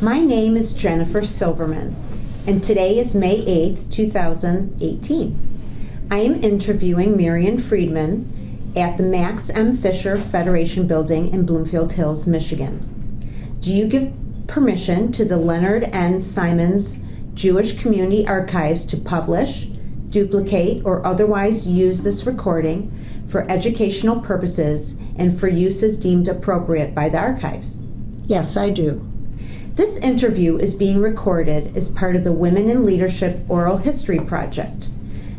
My name is Jennifer Silverman, and today is May 8th, 2018. I am interviewing Marion Freedman at the Max M. Fisher Federation Building in Bloomfield Hills, Michigan. Do you give permission to the Leonard N. Simons Jewish Community Archives to publish, duplicate, or otherwise use this recording for educational purposes and for use as deemed appropriate by the archives? Yes, I do. This interview is being recorded as part of the Women in Leadership Oral History Project.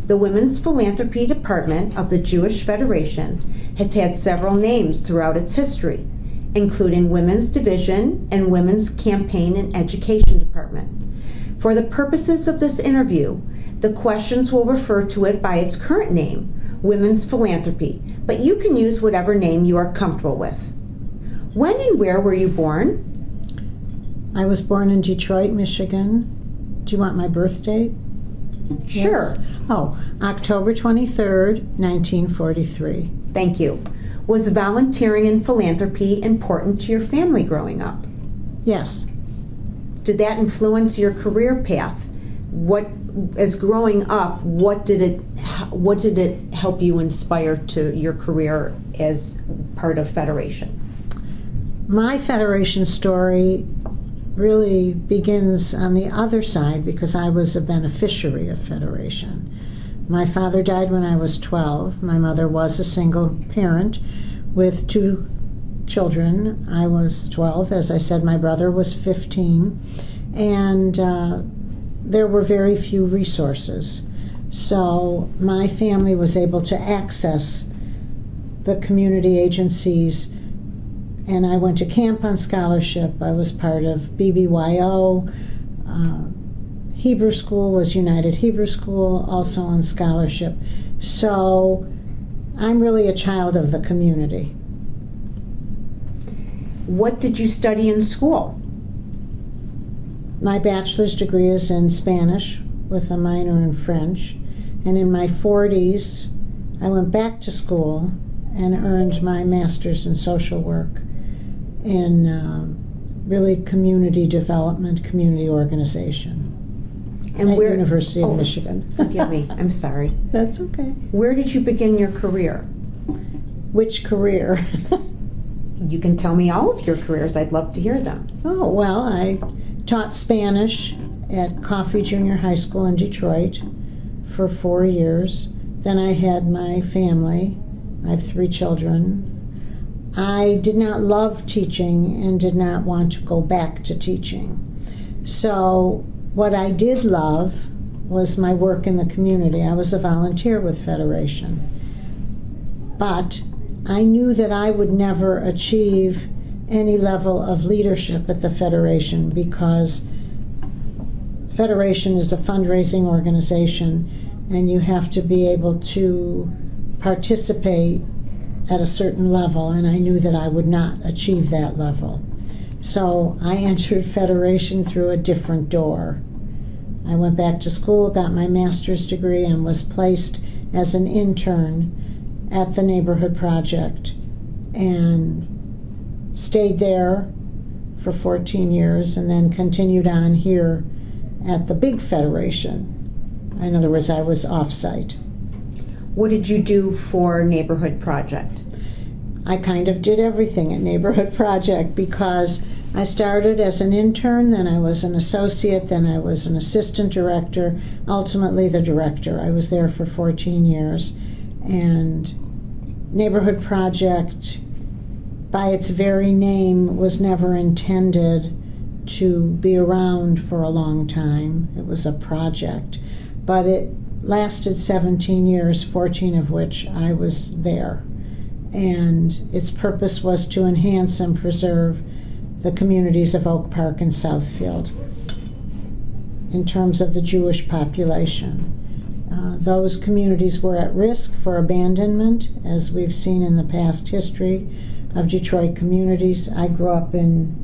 The Women's Philanthropy Department of the Jewish Federation has had several names throughout its history, including Women's Division and Women's Campaign and Education Department. For the purposes of this interview, the questions will refer to it by its current name, Women's Philanthropy, but you can use whatever name you are comfortable with. When and where were you born? I was born in Detroit, Michigan. Do you want my birth date? Sure. Yes. Oh, October 23rd, 1943. Thank you. Was volunteering in philanthropy important to your family growing up? Yes. Did that influence your career path? As growing up, what did it help you inspire to your career as part of Federation? My Federation story really begins on the other side because I was a beneficiary of Federation. My father died when I was 12. My mother was a single parent with 2 children. I was 12. As I said, my brother was 15. And there were very few resources. So my family was able to access the community agencies, and I went to camp on scholarship. I was part of BBYO. Hebrew school was United Hebrew School, also on scholarship. So I'm really a child of the community. What did you study in school? My bachelor's degree is in Spanish with a minor in French. And in my 40s, I went back to school and earned my master's in social work in really community development, community organization at University of Michigan. Forgive me, I'm sorry. That's okay. Where did you begin your career? Which career? You can tell me all of your careers. I'd love to hear them. Oh, well, I taught Spanish at Coffee Junior High School in Detroit for 4 years. Then I had my family. I have 3 children. I did not love teaching and did not want to go back to teaching. So what I did love was my work in the community. I was a volunteer with Federation. But I knew that I would never achieve any level of leadership at the Federation because Federation is a fundraising organization and you have to be able to participate at a certain level, and I knew that I would not achieve that level. So I entered Federation through a different door. I went back to school, got my master's degree, and was placed as an intern at the Neighborhood Project and stayed there for 14 years and then continued on here at the big Federation. In other words, I was off-site. What did you do for Neighborhood Project? I kind of did everything at Neighborhood Project because I started as an intern, then I was an associate, then I was an assistant director, ultimately the director. I was there for 14 years. And Neighborhood Project, by its very name, was never intended to be around for a long time. It was a project. But it lasted 17 years, 14 of which I was there. And its purpose was to enhance and preserve the communities of Oak Park and Southfield in terms of the Jewish population. Those communities were at risk for abandonment, as we've seen in the past history of Detroit communities. I grew up in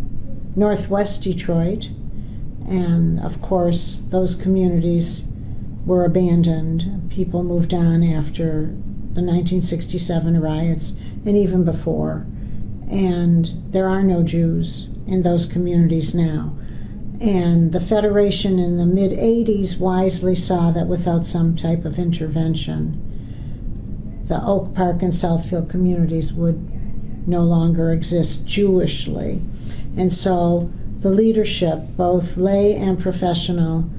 Northwest Detroit, and of course those communities were abandoned. People moved on after the 1967 riots and even before. And there are no Jews in those communities now. And the Federation in the mid-'80s wisely saw that without some type of intervention, the Oak Park and Southfield communities would no longer exist Jewishly. And so the leadership, both lay and professional,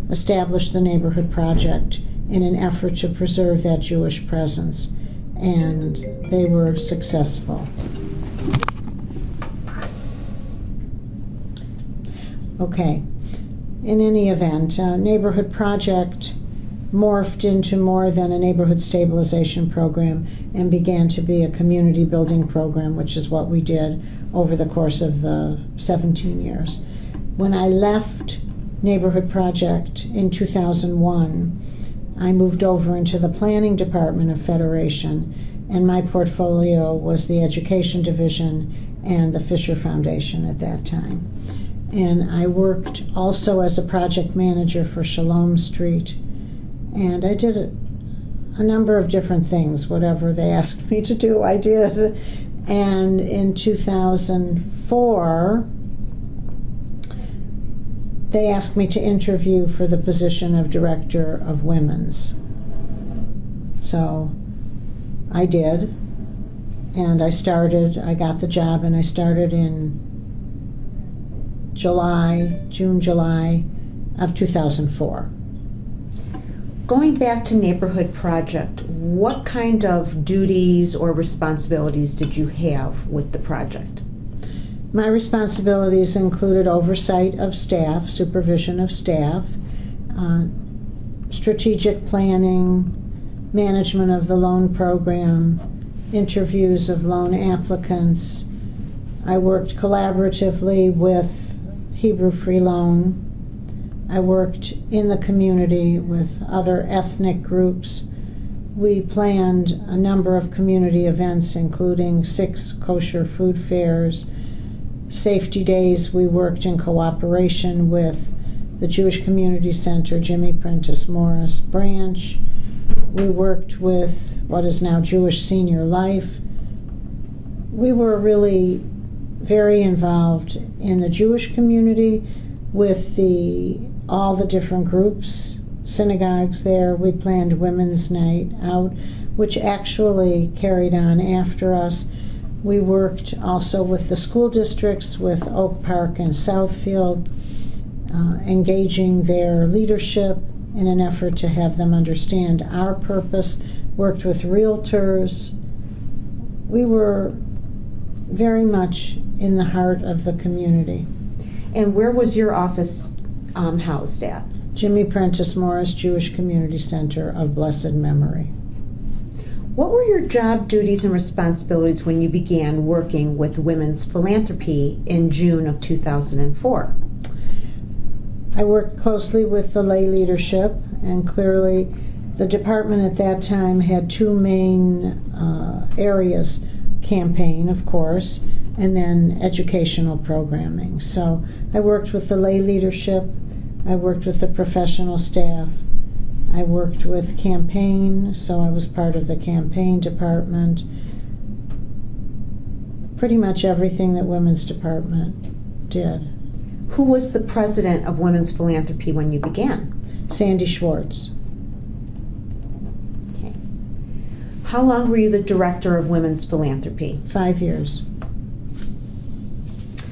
established the Neighborhood Project in an effort to preserve that Jewish presence. And they were successful. Okay. In any event, Neighborhood Project morphed into more than a neighborhood stabilization program and began to be a community building program, which is what we did over the course of the 17 years. When I left Neighborhood Project in 2001, I moved over into the planning department of Federation, and my portfolio was the education division and the Fisher Foundation at that time. And I worked also as a project manager for Shalom Street, and I did a number of different things. Whatever they asked me to do, I did. And in 2004, they asked me to interview for the position of Director of Women's. So I did, and I got the job, and I started in June, July of 2004. Going back to Neighborhood Project, what kind of duties or responsibilities did you have with the project? My responsibilities included oversight of staff, supervision of staff, strategic planning, management of the loan program, interviews of loan applicants. I worked collaboratively with Hebrew Free Loan. I worked in the community with other ethnic groups. We planned a number of community events, including 6 kosher food fairs, safety days. We worked in cooperation with the Jewish Community Center, Jimmy Prentice Morris branch. We worked with what is now Jewish Senior Life. We were really very involved in the Jewish community with all the different groups, synagogues there. We planned Women's Night Out, which actually carried on after us. We worked also with the school districts, with Oak Park and Southfield, engaging their leadership in an effort to have them understand our purpose, worked with realtors. We were very much in the heart of the community. And where was your office housed at? Jimmy Prentice Morris Jewish Community Center of blessed memory. What were your job duties and responsibilities when you began working with Women's Philanthropy in June of 2004? I worked closely with the lay leadership, and clearly the department at that time had 2 main areas: campaign, of course, and then educational programming. So I worked with the lay leadership, I worked with the professional staff, I worked with campaign, so I was part of the campaign department. Pretty much everything that Women's Department did. Who was the president of Women's Philanthropy when you began? Sandy Schwartz. Okay. How long were you the director of Women's Philanthropy? 5 years.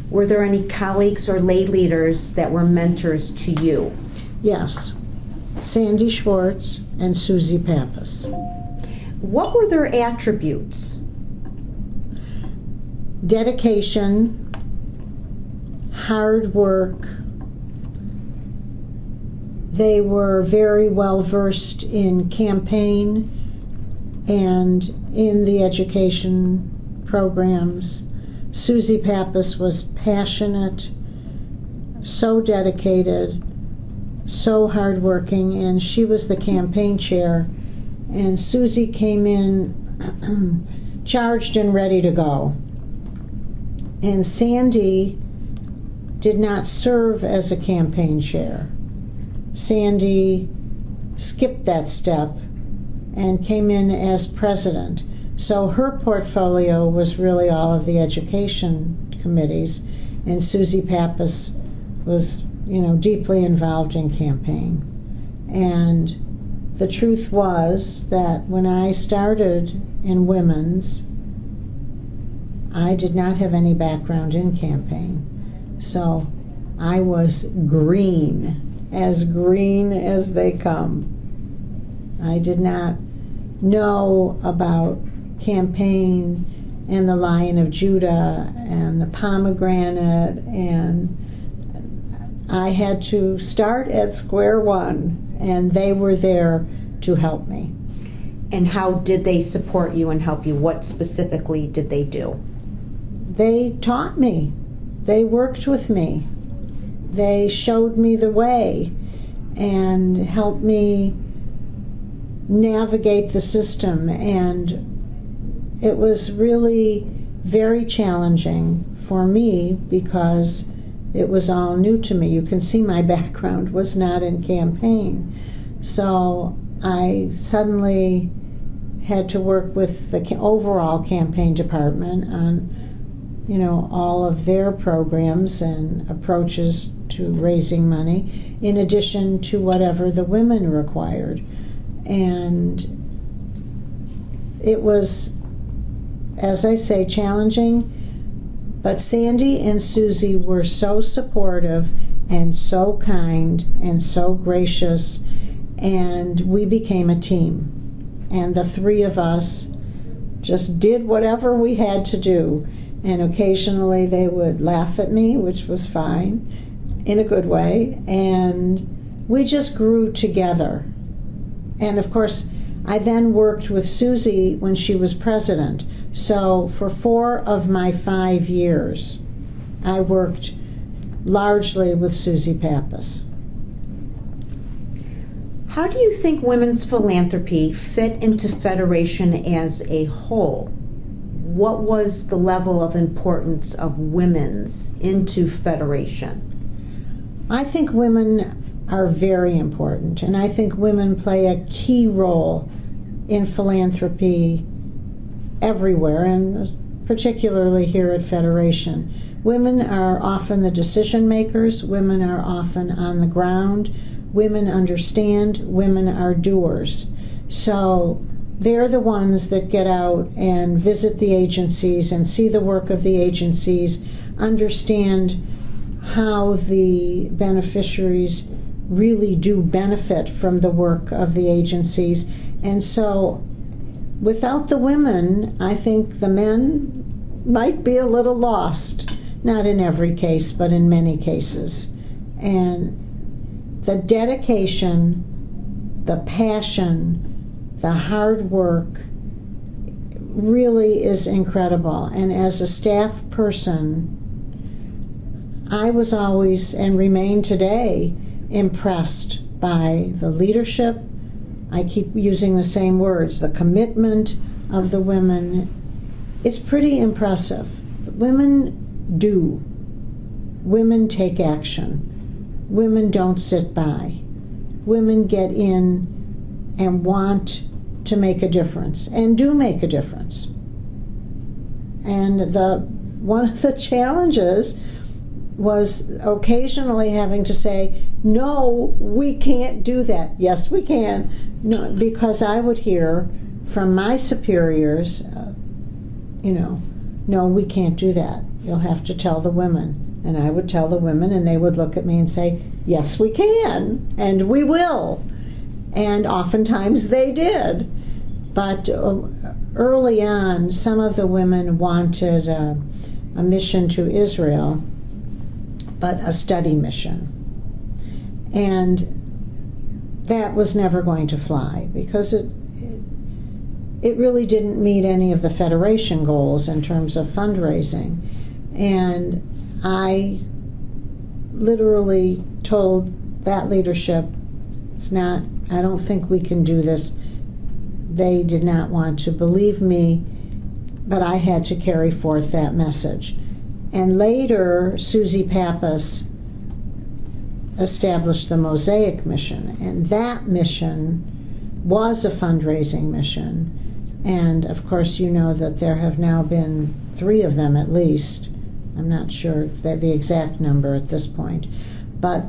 Were there any colleagues or lay leaders that were mentors to you? Yes. Sandy Schwartz and Susie Pappas. What were their attributes? Dedication, hard work. They were very well versed in campaign and in the education programs. Susie Pappas was passionate, so dedicated, so hardworking, and she was the campaign chair. And Susie came in charged and ready to go. And Sandy did not serve as a campaign chair. Sandy skipped that step and came in as president. So her portfolio was really all of the education committees, and Susie Pappas was deeply involved in campaign. And the truth was that when I started in women's, I did not have any background in campaign. So I was green as they come. I did not know about campaign and the Lion of Judah and the pomegranate, and I had to start at square one, and they were there to help me. And how did they support you and help you? What specifically did they do? They taught me. They worked with me. They showed me the way and helped me navigate the system. And it was really very challenging for me because it was all new to me. You can see my background was not in campaign. So I suddenly had to work with the overall campaign department on, all of their programs and approaches to raising money, in addition to whatever the women required. And it was, as I say, challenging, but Sandy and Susie were so supportive and so kind and so gracious, and we became a team. And the three of us just did whatever we had to do. And occasionally they would laugh at me, which was fine, in a good way, and we just grew together. And of course, I then worked with Susie when she was president. So for 4 of my 5 years, I worked largely with Susie Pappas. How do you think women's philanthropy fit into Federation as a whole? What was the level of importance of women's into Federation? I think women are very important, and I think women play a key role in philanthropy everywhere, and particularly here at Federation. Women are often the decision makers, women are often on the ground, women understand, women are doers. So they're the ones that get out and visit the agencies and see the work of the agencies, understand how the beneficiaries really do benefit from the work of the agencies. And so without the women, I think the men might be a little lost. Not in every case, but in many cases. And the dedication, the passion, the hard work really is incredible. And as a staff person, I was always, and remain today, impressed by the leadership. I keep using the same words, the commitment of the women. It's pretty impressive. Women do. Women take action. Women don't sit by. Women get in and want to make a difference, and do make a difference. And one of the challenges was occasionally having to say, no, we can't do that. Yes, we can. No, because I would hear from my superiors, no, we can't do that. You'll have to tell the women. And I would tell the women, and they would look at me and say, yes, we can, and we will. And oftentimes they did. But early on, some of the women wanted a mission to Israel, but a study mission. And that was never going to fly because it really didn't meet any of the Federation goals in terms of fundraising. And I literally told that leadership, I don't think we can do this. They did not want to believe me, but I had to carry forth that message. And later, Susie Pappas established the Mosaic mission, and that mission was a fundraising mission. And of course, you know that there have now been 3 of them at least. I'm not sure the exact number at this point. but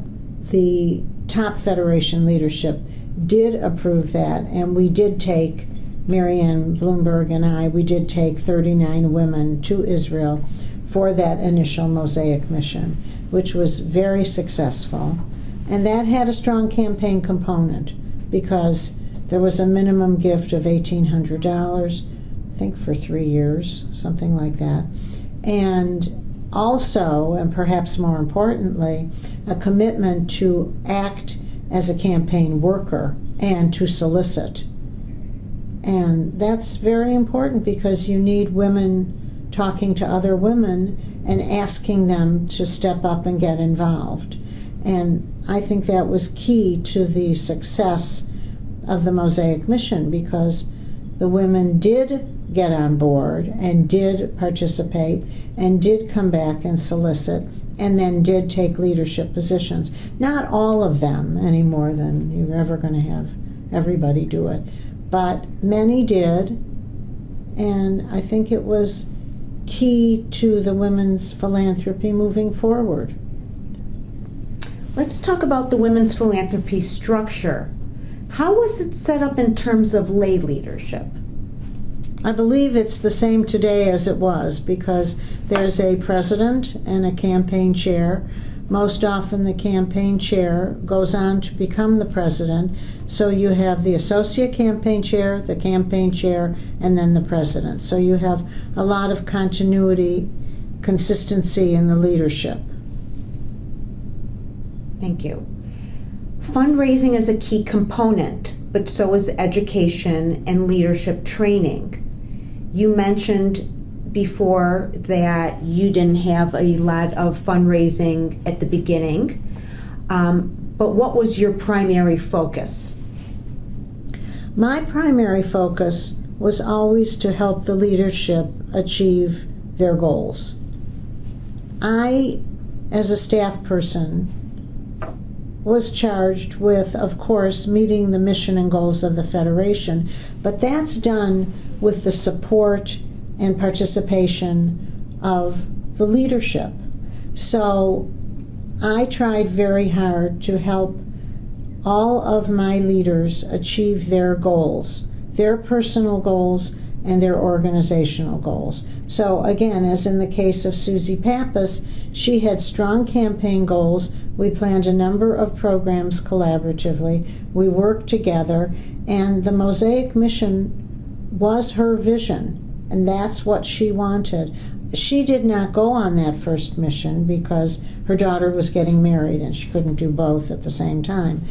the top Federation leadership did approve that, and we did take, Marianne Bloomberg and I, we did take 39 women to Israel for that initial Mosaic mission, which was very successful. And that had a strong campaign component because there was a minimum gift of $1,800, I think for 3 years, something like that. And also, and perhaps more importantly, a commitment to act as a campaign worker and to solicit. And that's very important because you need women talking to other women and asking them to step up and get involved. And I think that was key to the success of the Mosaic mission because the women did get on board and did participate and did come back and solicit and then did take leadership positions. Not all of them any more than you're ever going to have everybody do it, but many did, and I think it was key to the women's philanthropy moving forward. Let's talk about the women's philanthropy structure. How was it set up in terms of lay leadership? I believe it's the same today as it was because there's a president and a campaign chair. Most often the campaign chair goes on to become the president. So you have the associate campaign chair, the campaign chair, and then the president. So you have a lot of continuity, consistency in the leadership. Thank you. Fundraising is a key component, but so is education and leadership training. You mentioned before that you didn't have a lot of fundraising at the beginning, but what was your primary focus? My primary focus was always to help the leadership achieve their goals. I, as a staff person, was charged with, of course, meeting the mission and goals of the Federation, but that's done with the support and participation of the leadership. So I tried very hard to help all of my leaders achieve their goals, their personal goals and their organizational goals. So again, as in the case of Susie Pappas, she had strong campaign goals. We planned a number of programs collaboratively. We worked together, and the Mosaic mission was her vision, and that's what she wanted. She did not go on that first mission because her daughter was getting married and she couldn't do both at the same time.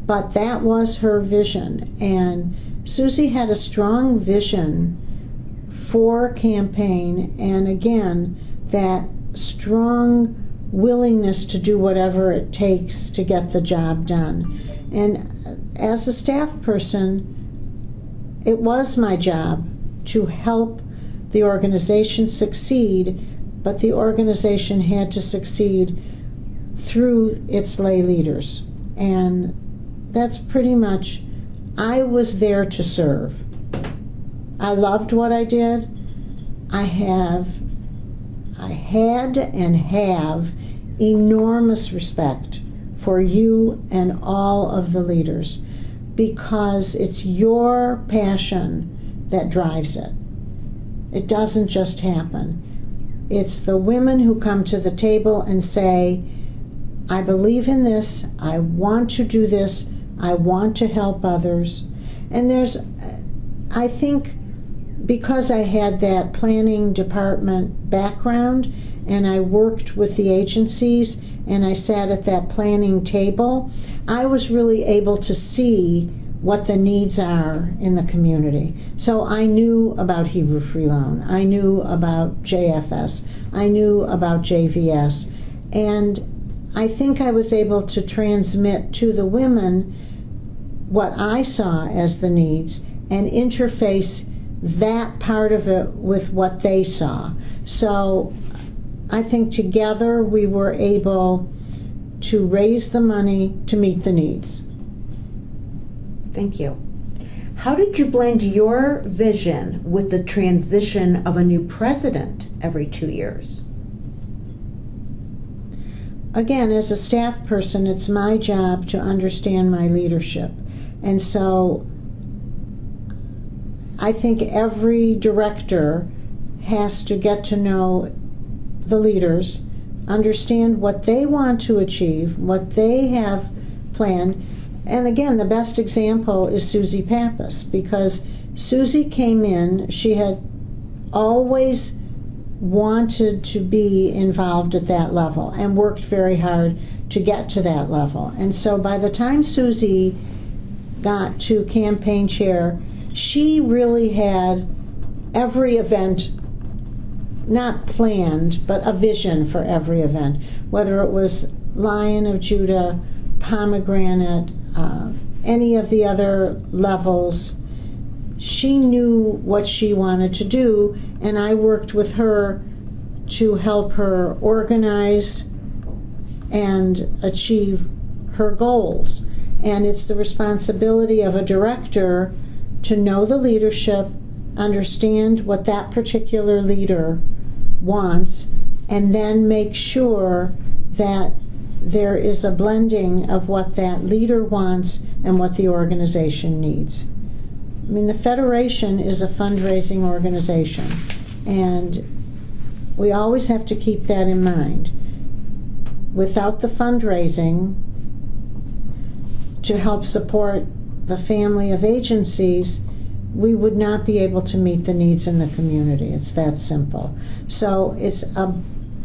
But that was her vision, and Susie had a strong vision for campaign, and again, that strong willingness to do whatever it takes to get the job done. And as a staff person, it was my job to help the organization succeed, but the organization had to succeed through its lay leaders. And that's pretty much, I was there to serve. I loved what I did. I had and have enormous respect for you and all of the leaders because it's your passion that drives it. It doesn't just happen. It's the women who come to the table and say, I believe in this, I want to do this, I want to help others. And I think because I had that planning department background and I worked with the agencies and I sat at that planning table, I was really able to see what the needs are in the community. So I knew about Hebrew Free Loan, I knew about JFS, I knew about JVS, and I think I was able to transmit to the women what I saw as the needs and interface that part of it with what they saw. So I think together we were able to raise the money to meet the needs. Thank you. How did you blend your vision with the transition of a new president every 2 years? again, as a staff person, it's my job to understand my leadership. And so I think every director has to get to know the leaders, understand what they want to achieve, what they have planned. And again, the best example is Susie Pappas, because Susie came in, she had always wanted to be involved at that level and worked very hard to get to that level. And so by the time Susie got to campaign chair, she really had every event not planned, but a vision for every event, whether it was Lion of Judah, Pomegranate, any of the other levels. She knew what she wanted to do, and I worked with her to help her organize and achieve her goals. And it's the responsibility of a director to know the leadership, understand what that particular leader wants, and then make sure that there is a blending of what that leader wants and what the organization needs. I mean, the Federation is a fundraising organization, and we always have to keep that in mind. Without the fundraising to help support the family of agencies, we would not be able to meet the needs in the community. It's that simple. So it's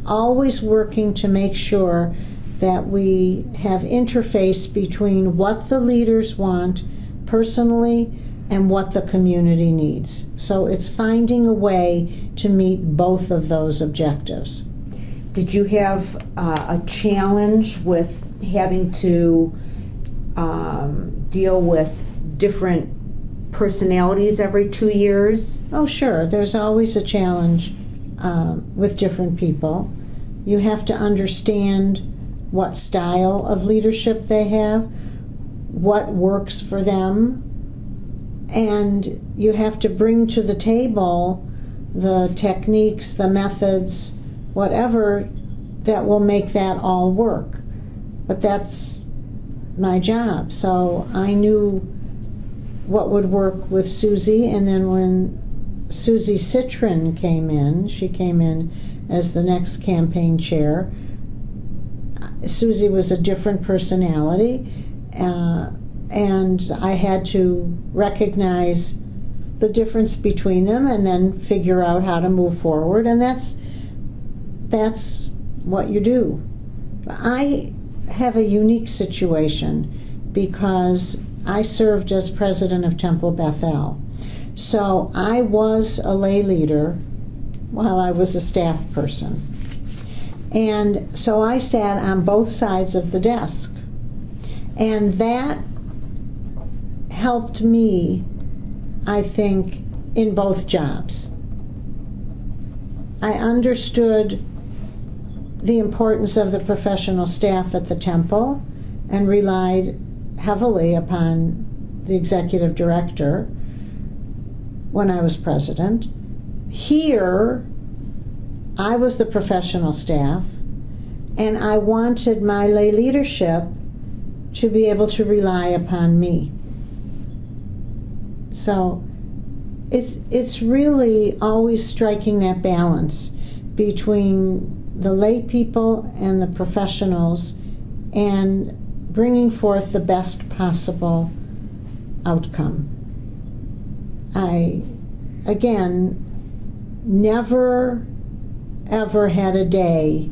always working to make sure that we have interface between what the leaders want personally and what the community needs. So it's finding a way to meet both of those objectives. Did you have a challenge with having to deal with different personalities every 2 years? Oh, sure. There's always a challenge with different people. You have to understand what style of leadership they have, what works for them, and you have to bring to the table the techniques, the methods, whatever that will make that all work. But that's my job. So I knew what would work with Susie, and then when Susie Citron came in, she came in as the next campaign chair. Susie was a different personality, and I had to recognize the difference between them and then figure out how to move forward, and that's what you do. I have a unique situation because I served as president of Temple Bethel. So I was a lay leader while I was a staff person. And so I sat on both sides of the desk. And that helped me, I think, in both jobs. I understood the importance of the professional staff at the temple and relied heavily upon the executive director when I was president. Here, I was the professional staff, and I wanted my lay leadership to be able to rely upon me. So it's really always striking that balance between the lay people and the professionals and bringing forth the best possible outcome. I, again, never ever had a day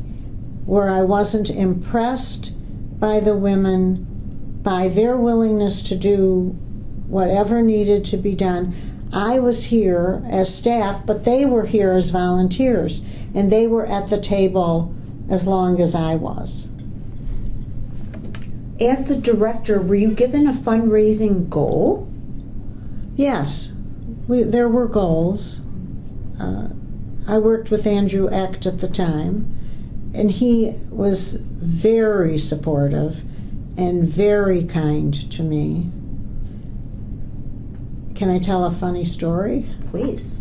where I wasn't impressed by the women, by their willingness to do whatever needed to be done. I was here as staff, but they were here as volunteers, and they were at the table as long as I was. As the director, were you given a fundraising goal? Yes, there were goals. I worked with Andrew Echt at the time, and he was very supportive and very kind to me. Can I tell a funny story? Please.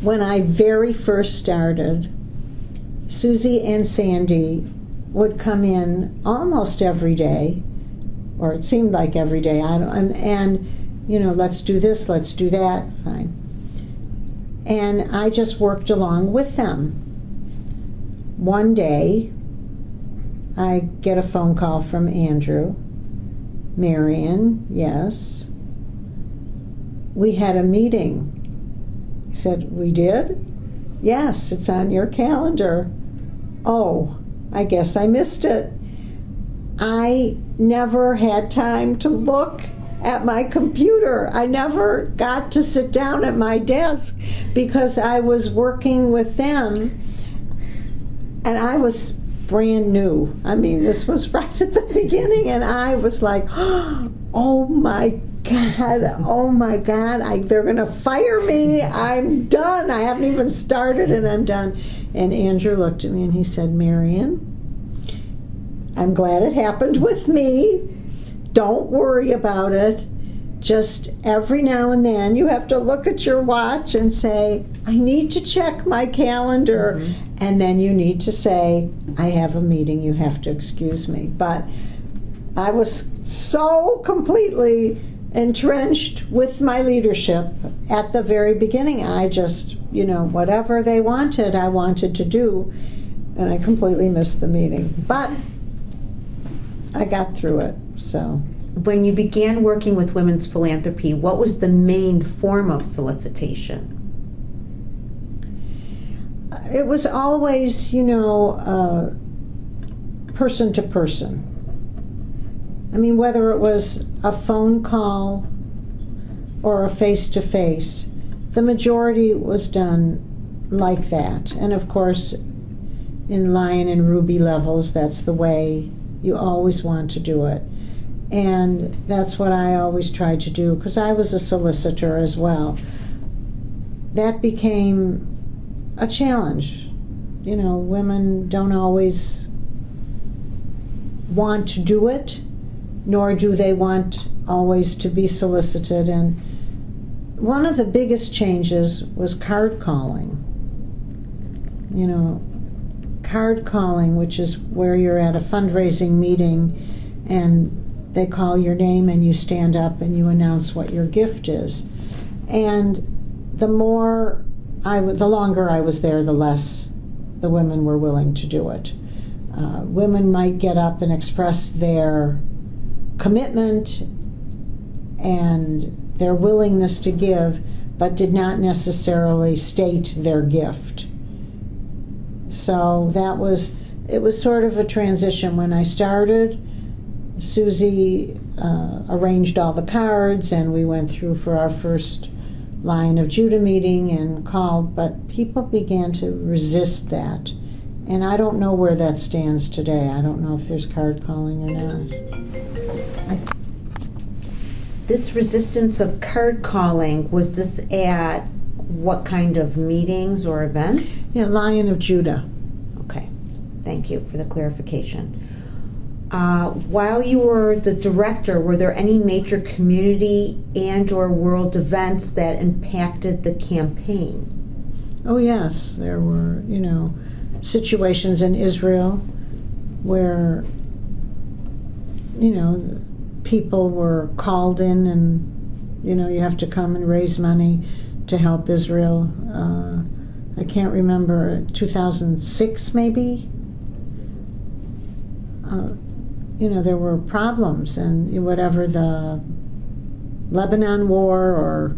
When I very first started, Susie and Sandy would come in almost every day, or it seemed like every day. And let's do this, let's do that, fine. And I just worked along with them. One day, I get a phone call from Andrew. Marion, yes. We had a meeting. He said, we did? Yes, it's on your calendar. Oh, I guess I missed it. I never had time to look at my computer. I never got to sit down at my desk because I was working with them, and I was brand new. I mean, this was right at the beginning, and I was like, oh my God, they're going to fire me. I'm done. I haven't even started, and I'm done. And Andrew looked at me and he said, Marion, I'm glad it happened with me. Don't worry about it. Just every now and then you have to look at your watch and say, I need to check my calendar. Mm-hmm. And then you need to say, I have a meeting, you have to excuse me. But I was so completely entrenched with my leadership at the very beginning. I just, whatever they wanted, I wanted to do. And I completely missed the meeting. But I got through it, so. When you began working with Women's Philanthropy, what was the main form of solicitation? It was always, person to person. I mean, whether it was a phone call or a face-to-face, the majority was done like that. And of course, in Lion and Ruby levels, that's the way you always want to do it. And that's what I always tried to do, because I was a solicitor as well. That became a challenge. Women don't always want to do it, nor do they want always to be solicited. And one of the biggest changes was card calling. Card calling, which is where you're at a fundraising meeting and they call your name and you stand up and you announce what your gift is. And the longer I was there, the less the women were willing to do it. Women might get up and express their commitment and their willingness to give, but did not necessarily state their gift. So it was sort of a transition. When I started, Susie arranged all the cards, and we went through for our first Lion of Judah meeting and called, but people began to resist that. And I don't know where that stands today. I don't know if there's card calling or not. This resistance of card calling, was this at what kind of meetings or events? Yeah, Lion of Judah. Okay, thank you for the clarification. While you were the director, were there any major community and or world events that impacted the campaign? Oh yes, there were, situations in Israel where, people were called in and, you have to come and raise money to help Israel. I can't remember, 2006 maybe? There were problems, and whatever the Lebanon war or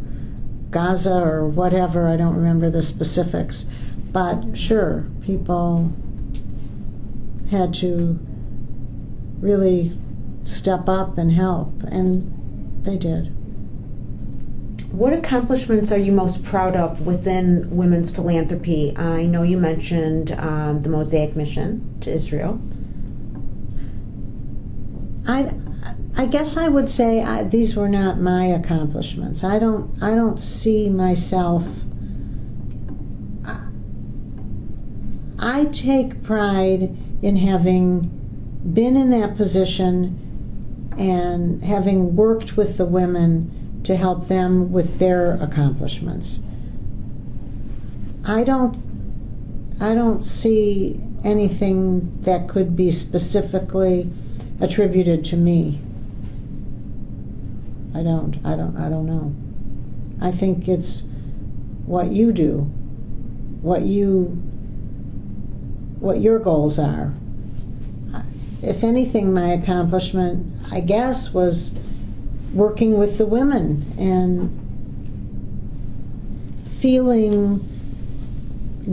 Gaza or whatever, I don't remember the specifics, but sure, people had to really step up and help, and they did. What accomplishments are you most proud of within Women's Philanthropy? I know you mentioned the Mosaic mission to Israel. I guess I would say these were not my accomplishments. I don't see myself. I take pride in having been in that position and having worked with the women to help them with their accomplishments. I I don't see anything that could be specifically attributed to me. I don't know. I think it's what you do, what your goals are. If anything, my accomplishment, I guess, was working with the women and feeling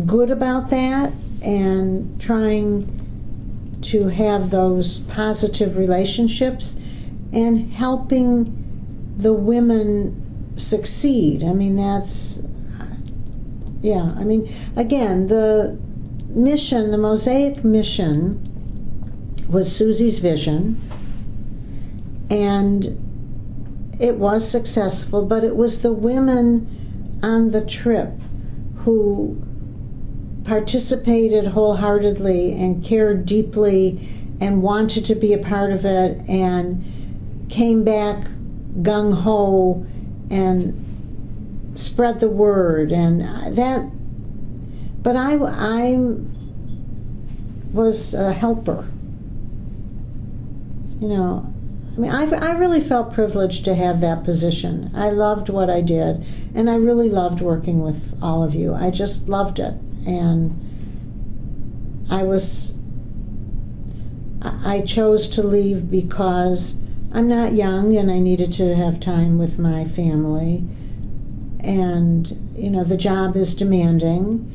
good about that and trying to have those positive relationships and helping the women succeed. I mean, that's, yeah, I mean, again, the mission, the Mosaic mission, was Susie's vision, and it was successful, but it was the women on the trip who participated wholeheartedly and cared deeply and wanted to be a part of it and came back gung-ho and spread the word, and that, but I was a helper. You know, I mean, I really felt privileged to have that position. I loved what I did, and I really loved working with all of you. I just loved it, and I chose to leave because I'm not young and I needed to have time with my family, and you know, the job is demanding,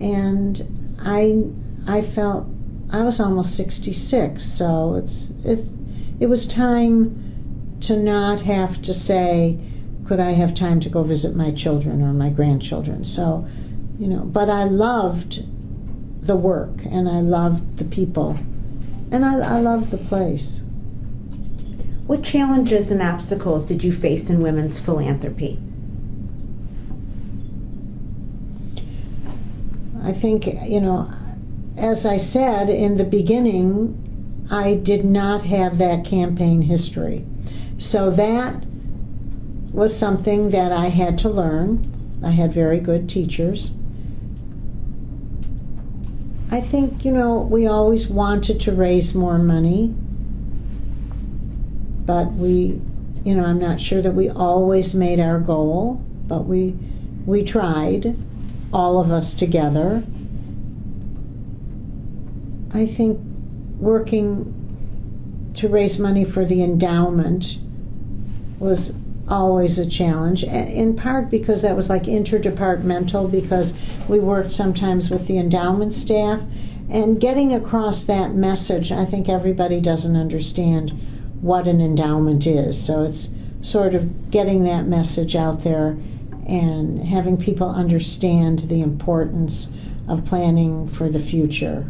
and I felt I was almost 66, so it was time to not have to say, could I have time to go visit my children or my grandchildren? So, you know, but I loved the work, and I loved the people, and I loved the place. What challenges and obstacles did you face in women's philanthropy? I think, you know, as I said in the beginning, I did not have that campaign history. So that was something that I had to learn. I had very good teachers. I think, you know, we always wanted to raise more money, but we, you know, I'm not sure that we always made our goal, but we tried, all of us together. I think working to raise money for the endowment was always a challenge, in part because that was like interdepartmental, because we worked sometimes with the endowment staff, and getting across that message, I think everybody doesn't understand what an endowment is, so it's sort of getting that message out there and having people understand the importance of planning for the future.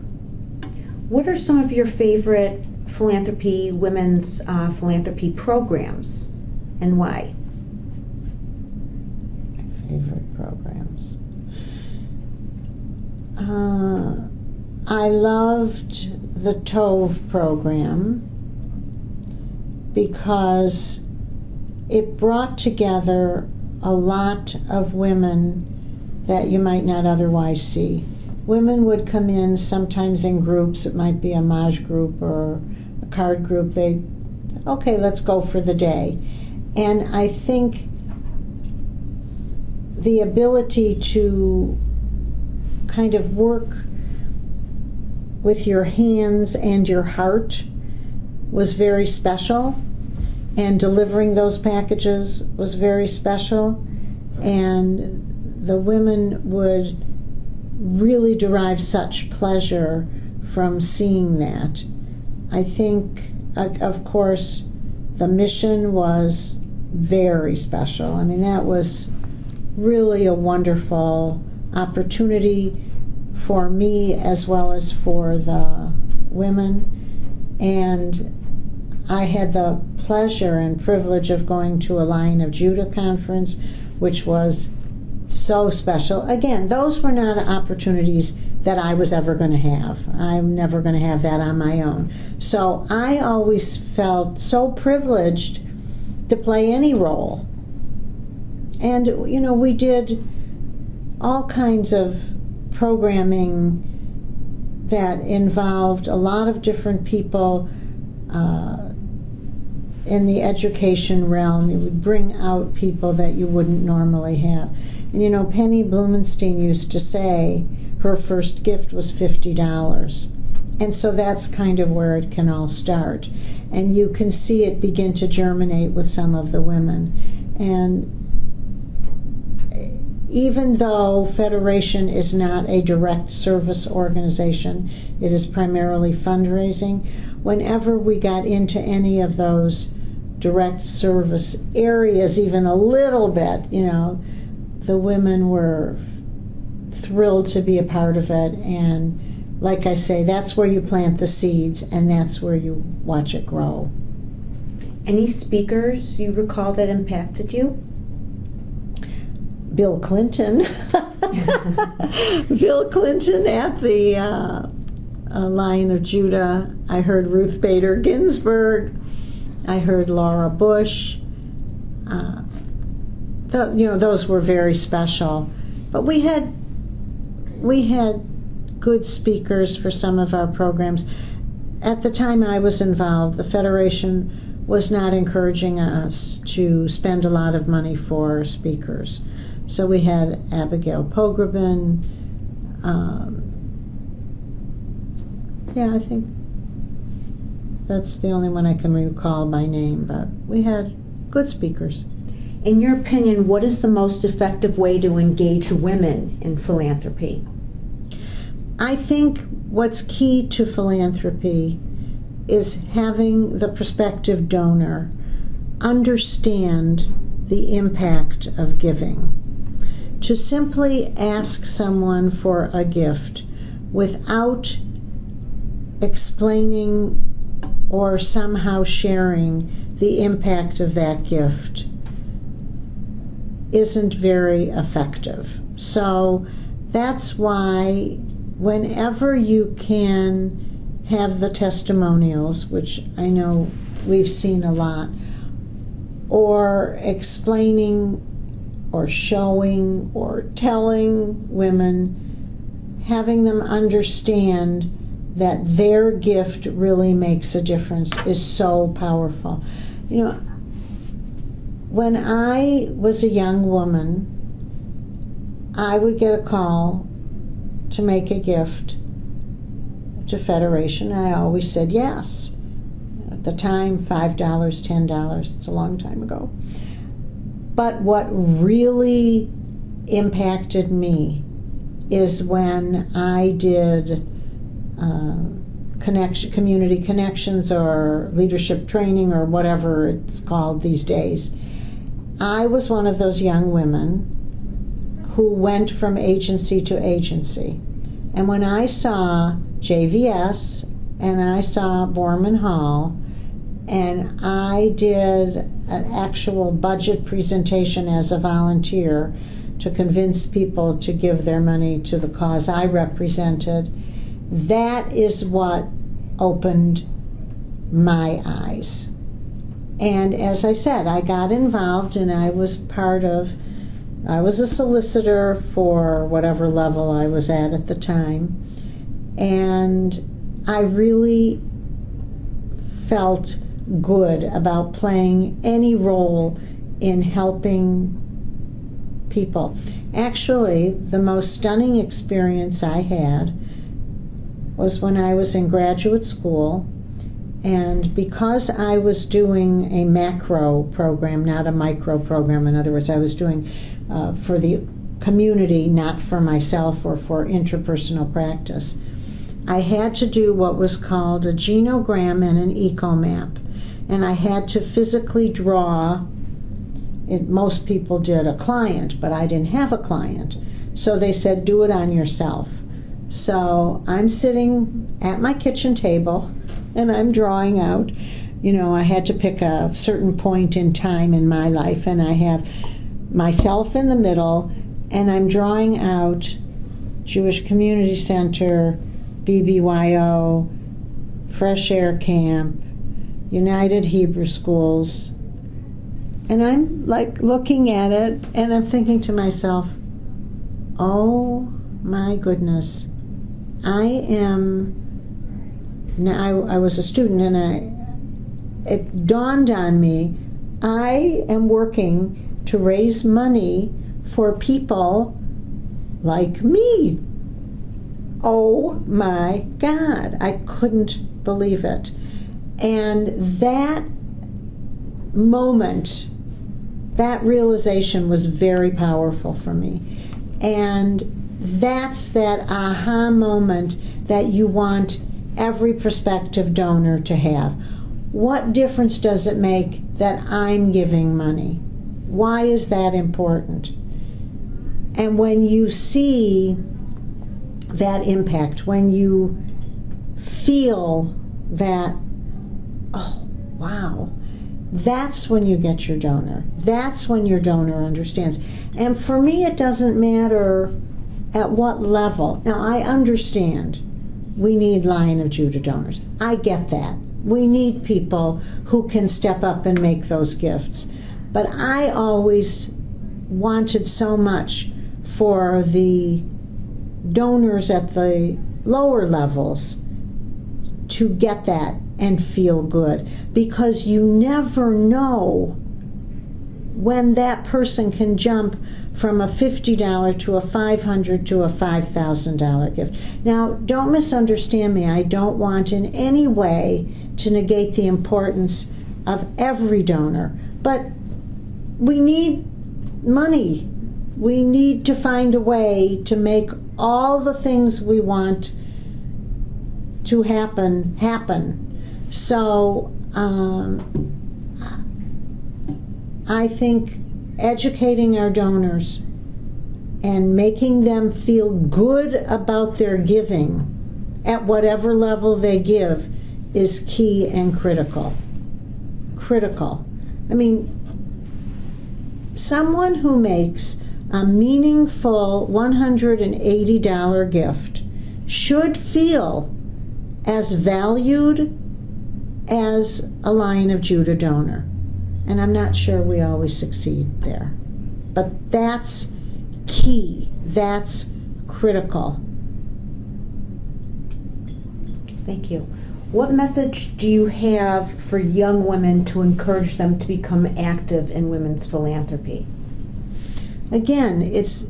What are some of your favorite women's philanthropy programs, and why? My favorite programs. I loved the TOVE program because it brought together a lot of women that you might not otherwise see. Women would come in sometimes in groups. It might be a Maj group or a card group. Okay, let's go for the day. And I think the ability to kind of work with your hands and your heart was very special, and delivering those packages was very special, and the women would really derive such pleasure from seeing that. I think, of course, the mission was very special. I mean, that was really a wonderful opportunity for me as well as for the women. And I had the pleasure and privilege of going to a Lion of Judah conference, which was so special. Again, those were not opportunities that I was ever going to have. I'm never going to have that on my own. So I always felt so privileged to play any role. And, you know, we did all kinds of programming that involved a lot of different people in the education realm. You would bring out people that you wouldn't normally have. And Penny Blumenstein used to say her first gift was $50. And so that's kind of where it can all start. And you can see it begin to germinate with some of the women. And even though Federation is not a direct service organization, it is primarily fundraising, whenever we got into any of those direct service areas, even a little bit, the women were thrilled to be a part of it. And like I say, that's where you plant the seeds, and that's where you watch it grow. Any speakers you recall that impacted you? Bill Clinton. Bill Clinton at the Lion of Judah. I heard Ruth Bader Ginsburg. I heard Laura Bush. Those were very special. But we had good speakers for some of our programs. At the time I was involved, the Federation was not encouraging us to spend a lot of money for speakers. So we had Abigail Pogrebin. I think that's the only one I can recall by name, but we had good speakers. In your opinion, what is the most effective way to engage women in philanthropy? I think what's key to philanthropy is having the prospective donor understand the impact of giving. To simply ask someone for a gift without explaining or somehow sharing the impact of that gift isn't very effective. So that's why whenever you can have the testimonials, which I know we've seen a lot, or explaining or showing or telling women, having them understand that their gift really makes a difference is so powerful. When I was a young woman, I would get a call to make a gift to Federation. I always said yes. At the time, $5, $10, it's a long time ago. But what really impacted me is when I did community connections or leadership training or whatever it's called these days. I was one of those young women who went from agency to agency. And when I saw JVS and I saw Borman Hall, and I did an actual budget presentation as a volunteer to convince people to give their money to the cause I represented, that is what opened my eyes. And as I said, I got involved and I was a solicitor for whatever level I was at the time. And I really felt good about playing any role in helping people. Actually, the most stunning experience I had was when I was in graduate school, and because I was doing a macro program, not a micro program, in other words, I was doing for the community, not for myself or for interpersonal practice, I had to do what was called a genogram and an eco-map. And I had to physically draw, most people did a client, but I didn't have a client. So they said, do it on yourself. So I'm sitting at my kitchen table and I'm drawing out, I had to pick a certain point in time in my life, and I have myself in the middle, and I'm drawing out Jewish Community Center, BBYO, Fresh Air Camp, United Hebrew Schools, and I'm like looking at it and I'm thinking to myself, oh my goodness, I was a student, and it dawned on me, I am working to raise money for people like me. Oh my God, I couldn't believe it. And that moment, that realization was very powerful for me. And that's that aha moment that you want every prospective donor to have. What difference does it make that I'm giving money? Why is that important? And when you see that impact, when you feel that, oh, wow, that's when you get your donor. That's when your donor understands. And for me, it doesn't matter at what level. Now, I understand we need Lion of Judah donors. I get that. We need people who can step up and make those gifts. But I always wanted so much for the donors at the lower levels to get that and feel good, because you never know when that person can jump from a $50 to a $500 to a $5,000 gift. Now, don't misunderstand me. I don't want in any way to negate the importance of every donor, but we need money. We need to find a way to make all the things we want to happen. So I think educating our donors and making them feel good about their giving at whatever level they give is key and critical. Critical. I mean, someone who makes a meaningful $180 gift should feel as valued as a Lion of Judah donor. And I'm not sure we always succeed there. But that's key. That's critical. Thank you. What message do you have for young women to encourage them to become active in women's philanthropy? Again, it's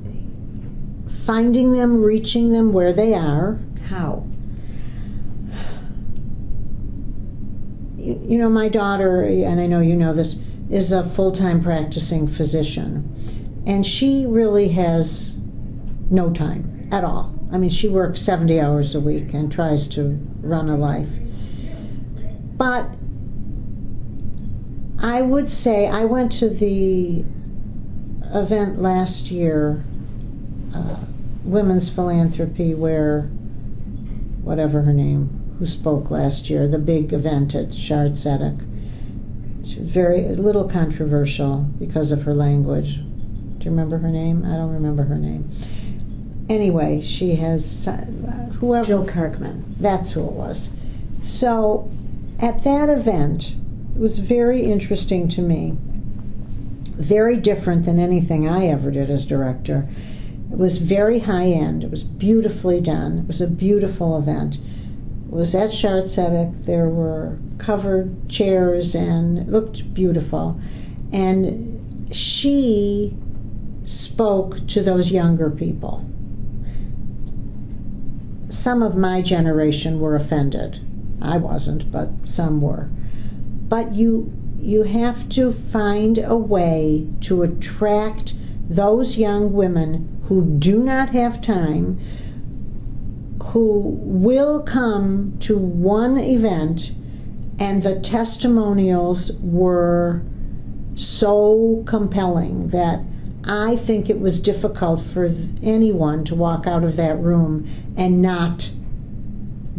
finding them, reaching them where they are. How? You know, my daughter, and I know you know this, is a full-time practicing physician. And she really has no time at all. I mean, she works 70 hours a week and tries to run a life. But I would say, I went to the event last year, Women's Philanthropy, where, whatever her name, who spoke last year, the big event at Shard Tzedek. It's very little controversial because of her language. Do you remember her name? I don't remember her name. Anyway, she has whoever. Jill Kirkman. That's who it was. So at that event, it was very interesting to me. Very different than anything I ever did as director. It was very high-end. It was beautifully done. It was a beautiful event. It was at Shard Tzedek. There were covered chairs and it looked beautiful. And she spoke to those younger people. Some of my generation were offended. I wasn't, but some were. But you have to find a way to attract those young women who do not have time, who will come to one event, and the testimonials were so compelling that I think it was difficult for anyone to walk out of that room and not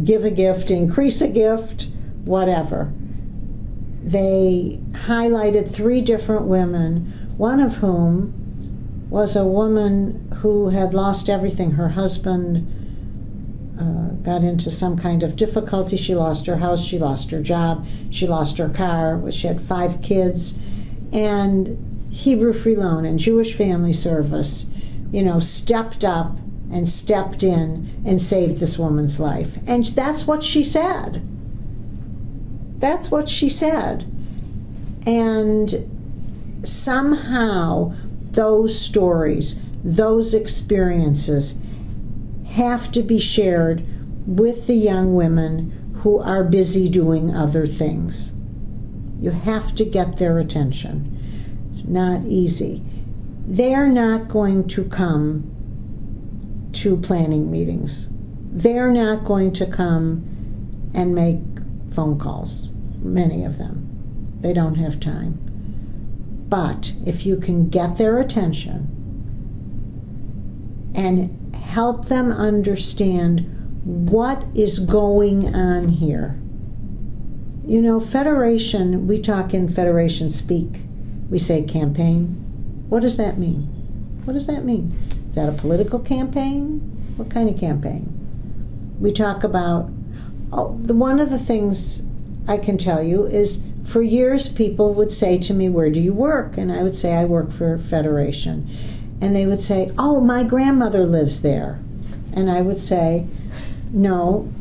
give a gift, increase a gift, whatever. They highlighted 3 different women, one of whom was a woman who had lost everything. Her husband got into some kind of difficulty. She lost her house, she lost her job, she lost her car, she had 5 kids. And Hebrew Free Loan and Jewish Family Service, stepped up and stepped in and saved this woman's life. And that's what she said. That's what she said. And somehow those stories, those experiences have to be shared with the young women who are busy doing other things. You have to get their attention. It's not easy. They're not going to come to planning meetings. They're not going to come and make phone calls, many of them. They don't have time. But if you can get their attention and help them understand what is going on here. You know, federation, we talk in federation speak. We say campaign. What does that mean? What does that mean? Is that a political campaign? What kind of campaign? We talk about, one of the things I can tell you is for years people would say to me, where do you work? And I would say, I work for Federation. And they would say, oh, my grandmother lives there. And I would say, no,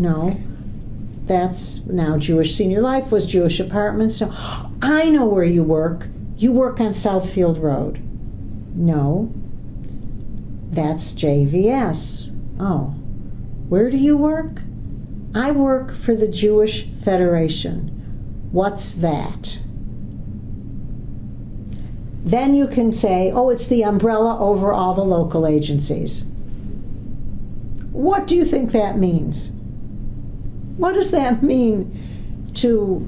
that's now Jewish Senior Life was Jewish Apartments. No, I know where you work. You work on Southfield Road. No, that's JVS. Oh, where do you work? I work for the Jewish Federation. What's that? Then you can say, oh, it's the umbrella over all the local agencies. What do you think that means? What does that mean to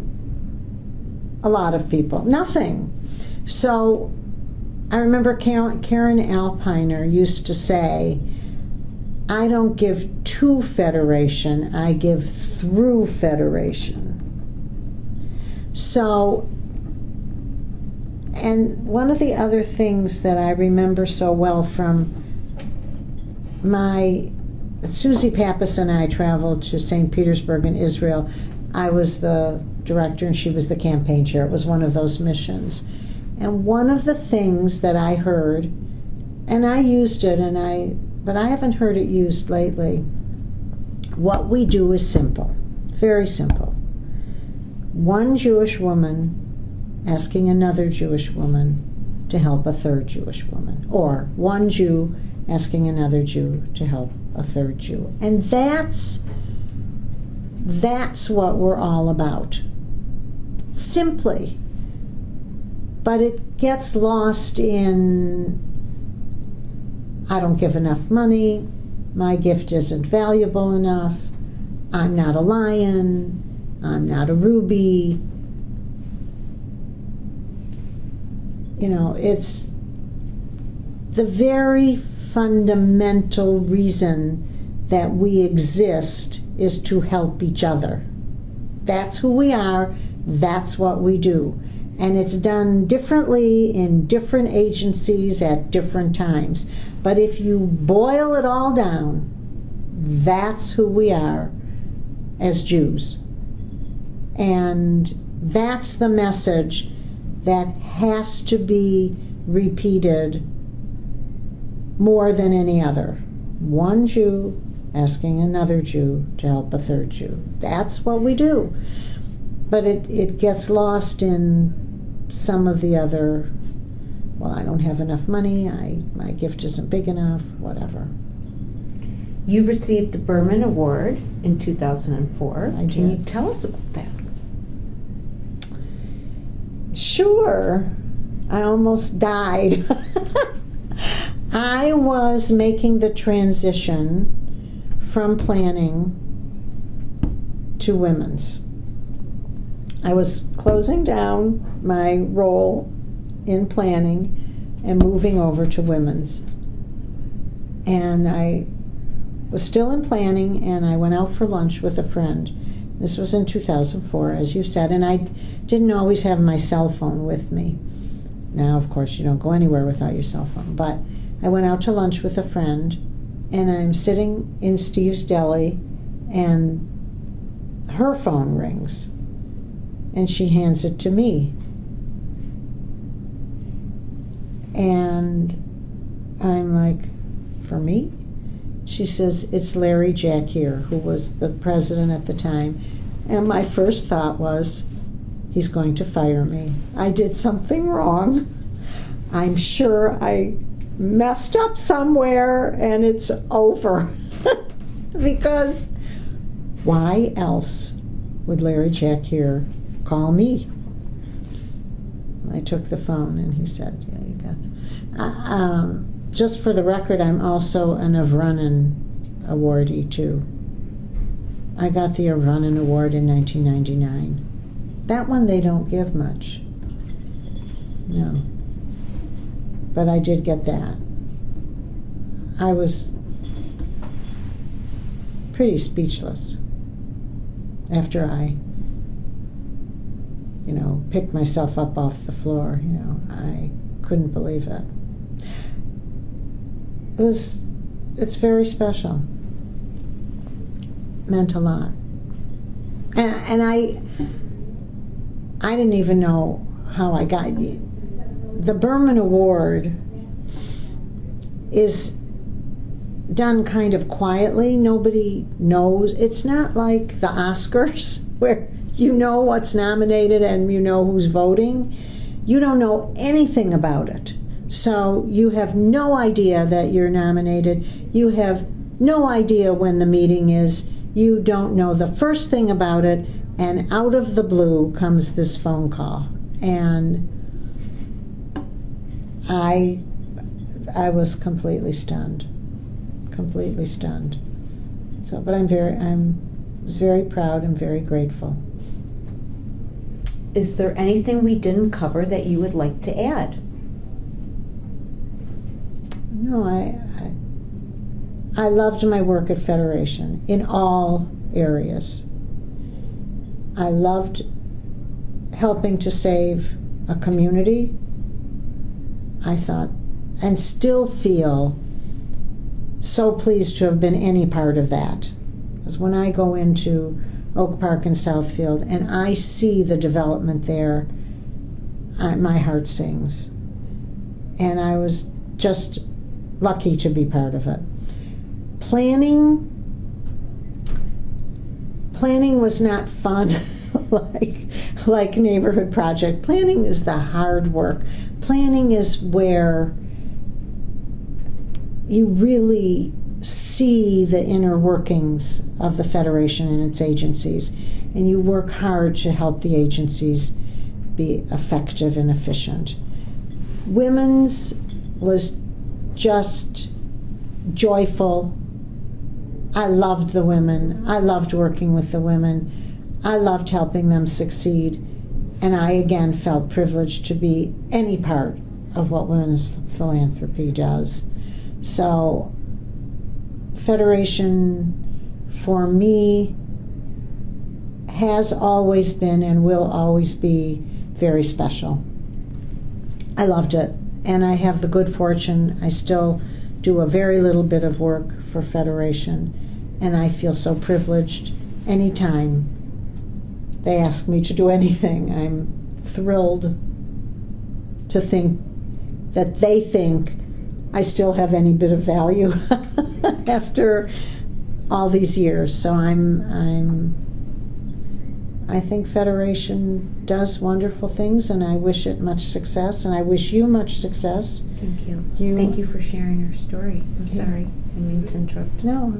a lot of people? Nothing. So I remember Karen Alpiner used to say, I don't give to Federation, I give through Federation. So, and one of the other things that I remember so well from Susie Pappas and I traveled to St. Petersburg in Israel. I was the director and she was the campaign chair. It was one of those missions. And one of the things that I heard, and I used it, but I haven't heard it used lately, what we do is simple, very simple. One Jewish woman asking another Jewish woman to help a third Jewish woman, or one Jew asking another Jew to help a third Jew. And that's what we're all about. Simply. But it gets lost in, I don't give enough money, my gift isn't valuable enough, I'm not a lion, I'm not a ruby. You know, it's the very fundamental reason that we exist is to help each other. That's who we are, that's what we do. And it's done differently in different agencies at different times. But if you boil it all down, that's who we are as Jews. And that's the message that has to be repeated more than any other. One Jew asking another Jew to help a third Jew. That's what we do. But it gets lost in some of the other, well, I don't have enough money, my gift isn't big enough, whatever. You received the Berman Award in 2004. I did. Can you tell us about that? Sure. I almost died. I was making the transition from planning to women's. I was closing down my role in planning and moving over to women's. And I was still in planning, and I went out for lunch with a friend. This was in 2004, as you said, and I didn't always have my cell phone with me. Now, of course, you don't go anywhere without your cell phone. But I went out to lunch with a friend, and I'm sitting in Steve's Deli, and her phone rings. And she hands it to me. And I'm like, for me? she says, "It's Larry Jack here," who was the president at the time. And my first thought was, he's going to fire me. I did something wrong. I'm sure I messed up somewhere and it's over. Because why else would Larry Jack here call me? I took the phone and he said, "Yeah, you got just for the record, I'm also an Avrunin awardee too. I got the Avrunin Award in 1999. That one they don't give much. No. But I did get that. I was pretty speechless after I, picked myself up off the floor. I couldn't believe it. It's very special. Meant a lot. And I didn't even know how I got the Berman Award is done kind of quietly. Nobody knows. It's not like the Oscars where you know what's nominated and you know who's voting. You don't know anything about it. So you have no idea that you're nominated. You have no idea when the meeting is. You don't know the first thing about it, and out of the blue comes this phone call. And I was completely stunned. Completely stunned. So, but I was very proud and very grateful. Is there anything we didn't cover that you would like to add? No, I loved my work at Federation in all areas. I loved helping to save a community. I thought, and still feel so pleased to have been any part of that. Because when I go into Oak Park and Southfield and I see the development there, my heart sings. And I was just lucky to be part of it. Planning was not fun like Neighborhood Project. Planning is the hard work. Planning is where you really see the inner workings of the Federation and its agencies, and you work hard to help the agencies be effective and efficient. Women's was just joyful. I loved the women. I loved working with the women. I loved helping them succeed. And I again felt privileged to be any part of what women's philanthropy does. So Federation for me has always been and will always be very special. I loved it. And I have the good fortune, I still do a very little bit of work for Federation, and I feel so privileged anytime they ask me to do anything. I'm thrilled to think that they think I still have any bit of value after all these years. So I think Federation does wonderful things, and I wish it much success, and I wish you much success. Thank you. Thank you for sharing your story. I'm sorry, I didn't mean to interrupt. No,